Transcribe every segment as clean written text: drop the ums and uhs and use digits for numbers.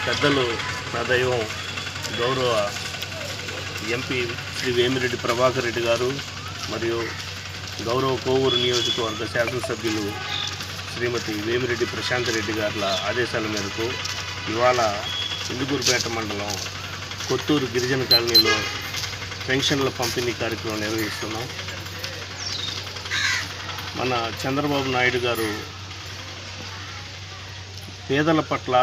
పెద్దలు నా దైవం గౌరవ ఎంపీ శ్రీ వేమిరెడ్డి ప్రభాకర్ రెడ్డి గారు మరియు గౌరవ కోవూరు నియోజకవర్గ శాసనసభ్యులు శ్రీమతి వేమిరెడ్డి ప్రశాంత్ రెడ్డి గారుల ఆదేశాల మేరకు ఇవాళ ఇందుకూరుపేట మండలం కొత్తూరు గిరిజన కాలనీలో పెన్షన్ల పంపిణీ కార్యక్రమం నిర్వహిస్తున్నాం. మన చంద్రబాబు నాయుడు గారు పేదల పట్ల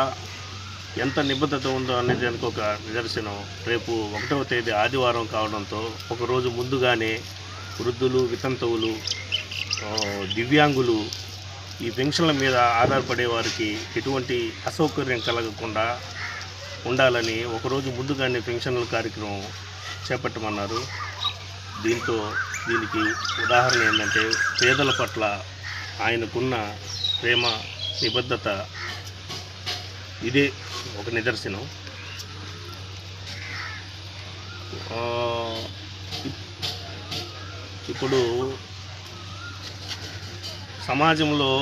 ఎంత నిబద్ధత ఉందో అనే దానికి ఒక నిదర్శనం. రేపు 1వ తేదీ ఆదివారం కావడంతో ఒకరోజు ముందుగానే వృద్ధులు, వితంతువులు, దివ్యాంగులు ఈ పెన్షన్ల మీద ఆధారపడే వారికి ఎటువంటి అసౌకర్యం కలగకుండా ఉండాలని ఒకరోజు ముందుగానే పెన్షన్ల కార్యక్రమం చేపట్టమన్నారు. దీనికి ఉదాహరణ ఏంటంటే పేదల పట్ల ఆయనకున్న ప్రేమ, నిబద్ధత ఇదే ఒక నిదర్శనం. ఇప్పుడు సమాజంలో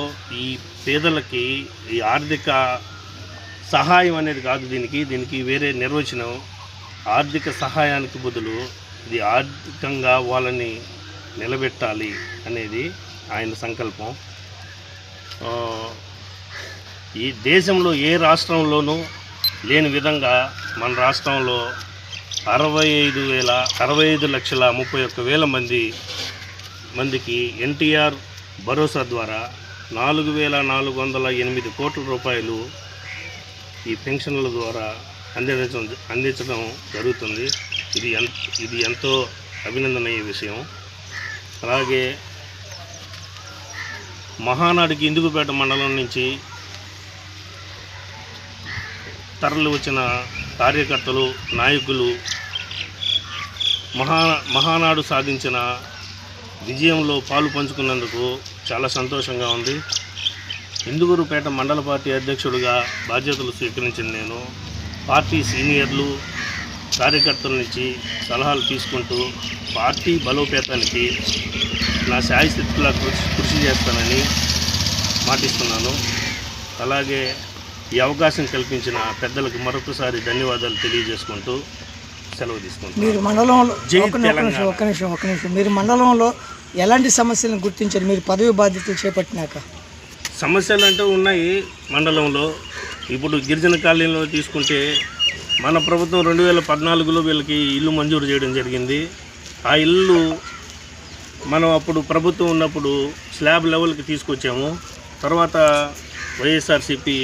ఈ పేదలకి ఈ ఆర్థిక సహాయం అనేది కాదు, దీనికి వేరే నిర్వచనం. ఆర్థిక సహాయానికి బదులు ఇది ఆర్థికంగా వాళ్ళని నిలబెట్టాలి అనేది ఆయన సంకల్పం. ఈ దేశంలో ఏ రాష్ట్రంలోనూ లేని విధంగా మన రాష్ట్రంలో 65,31,00,000 మందికి ఎన్టీఆర్ భరోసా ద్వారా 4,408 కోట్ల రూపాయలు ఈ పెన్షన్ల ద్వారా అందించడం జరుగుతుంది. ఇది ఎంతో అభినందనీయ విషయం. అలాగే మహానాడుకి ఇందుకూరుపేట మండలం నుంచి తరలి వచ్చిన కార్యకర్తలు, నాయకులు మహానాడు సాధించిన విజయంలో పాలు పంచుకున్నందుకు చాలా సంతోషంగా ఉంది. ఇందుకూరుపేట మండల పార్టీ అధ్యక్షుడిగా బాధ్యతలు స్వీకరించిన నేను పార్టీ సీనియర్లు, కార్యకర్తల నుంచి సలహాలు తీసుకుంటూ పార్టీ బలోపేతానికి నా శాయశక్తులా కృషి చేస్తానని మాటిస్తున్నాను. అలాగే ఈ అవకాశం కల్పించిన పెద్దలకు మరొకసారి ధన్యవాదాలు తెలియజేసుకుంటూ సెలవు తీసుకుంటాను. మీరు మండలంలో ఒక్క నిమిషం మీరు మండలంలో ఎలాంటి సమస్యలను గుర్తించారు మీరు పదవి బాధ్యతలు చేపట్టినాక? సమస్యలు అంటూ ఉన్నాయి మండలంలో. ఇప్పుడు గిరిజన కాలనీలో తీసుకుంటే మన ప్రభుత్వం 2014లో వీళ్ళకి ఇల్లు మంజూరు చేయడం జరిగింది. ఆ ఇల్లు మనం అప్పుడు ప్రభుత్వం ఉన్నప్పుడు స్లాబ్ లెవెల్కి తీసుకొచ్చాము. తర్వాత వైఎస్ఆర్సీపీ